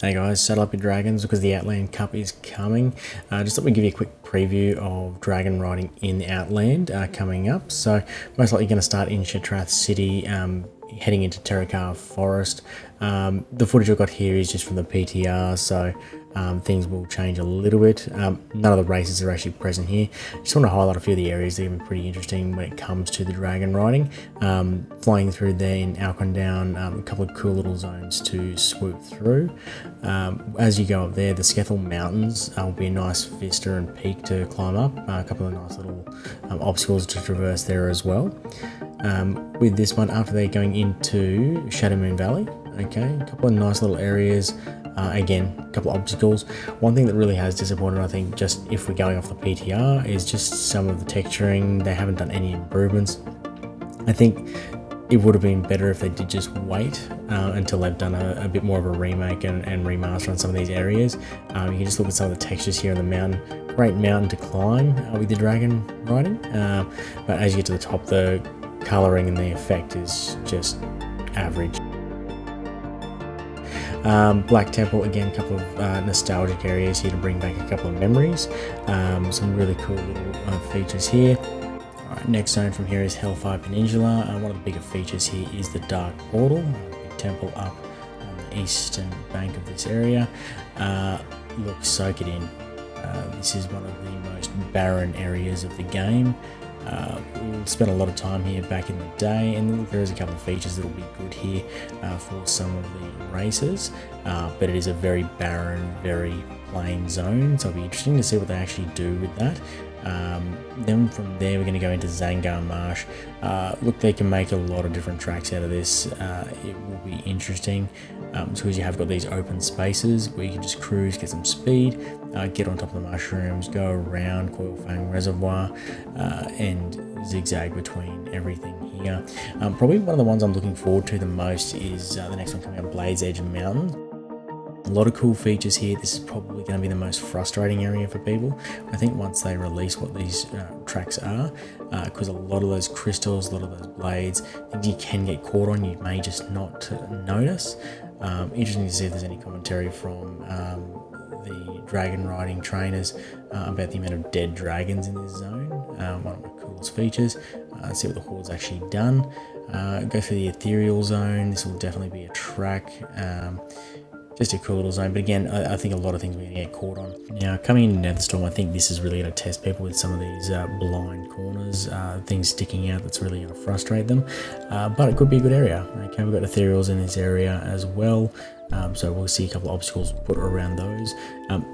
Hey guys, saddle up your dragons because the Outland Cup is coming. Just thought we'd give you a quick preview of dragon riding in Outland coming up. So most likely going to start in Shatrath City, heading into Terakar Forest. The footage I've got here is just from the PTR, so things will change a little bit. None of the races are actually present here. Just want to highlight a few of the areas that are going to be pretty interesting when it comes to the dragon riding. Flying through there in Outland Down, a couple of cool little zones to swoop through. As you go up there, the Skethel Mountains will be a nice vista and peak to climb up. A couple of nice little obstacles to traverse there as well. With this one, after they're going into Shadowmoon Valley, okay, a couple of nice little areas. Again, a couple of obstacles. One thing that really has disappointed, I think, just if we're going off the PTR, is just some of the texturing. They haven't done any improvements. I think it would have been better if they did just wait until they've done a bit more of a remake and remaster on some of these areas. You can just look at some of the textures here on the mountain. Great mountain to climb with the dragon riding, but as you get to the top, the colouring and the effect is just average. Black Temple, again, a couple of nostalgic areas here to bring back a couple of memories. Some really cool little features here. Alright, next zone from here is Hellfire Peninsula. One of the bigger features here is the Dark Portal, big temple up on the eastern bank of this area. Look, soak it in. This is one of the most barren areas of the game. We'll spend a lot of time here back in the day, and there is a couple of features that will be good here for some of the races, but it is a very barren, very plain zone, so it'll be interesting to see what they actually do with that. Then from there we're going to go into Zangar Marsh. Look, they can make a lot of different tracks out of this. It will be interesting because you have got these open spaces where you can just cruise, get some speed, get on top of the mushrooms, go around Coilfang Reservoir, and zigzag between everything here. Probably one of the ones I'm looking forward to the most is the next one coming up, Blades Edge Mountain. A lot of cool features here. This is probably going to be the most frustrating area for people, I think, once they release what these tracks are, because a lot of those crystals, a lot of those blades, things you can get caught on, you may just not notice. Interesting to see if there's any commentary from the dragon riding trainers about the amount of dead dragons in this zone. One of the coolest features. See what the horde's actually done. Go through the ethereal zone. This will definitely be a track. Just a cool little zone, but again, I think a lot of things we're going to get caught on. Now, coming into Netherstorm, I think this is really going to test people with some of these blind corners, things sticking out that's really going to frustrate them, but it could be a good area. Okay, we've got ethereals in this area as well, so we'll see a couple of obstacles put around those.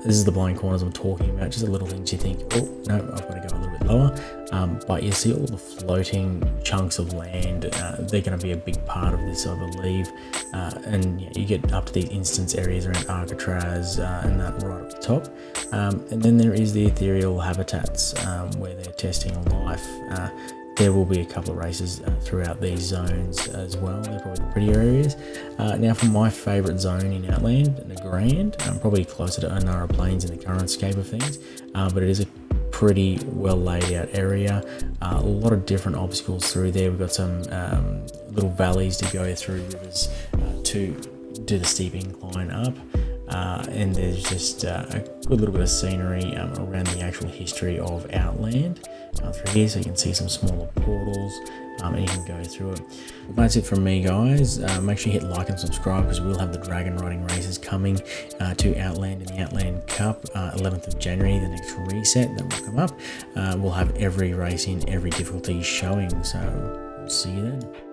This is the blind corners I'm talking about, just the little things you think, oh, no, I've got to go a little bit lower, but you see all the floating chunks of land, they're going to be a big part of this, I believe, and yeah, you get up to these instance areas around Alcatraz and that right at the top, and then there is the ethereal habitats where they're testing life. There will be a couple of races throughout these zones as well. They're probably the prettier areas. Now for my favourite zone in Outland, the Grand, I'm probably closer to Onara Plains in the current scape of things, but it is a pretty well laid out area. A lot of different obstacles through there. We've got some little valleys to go through, rivers to do the steep incline up. And there's just a good little bit of scenery around the actual history of Outland through here, so you can see some smaller portals and you can go through it. Well, that's it from me, guys. Make sure you hit like and subscribe because we'll have the dragon riding races coming to Outland in the Outland Cup 11th of January, the next reset that will come up. We'll have every race in every difficulty showing, so see you then.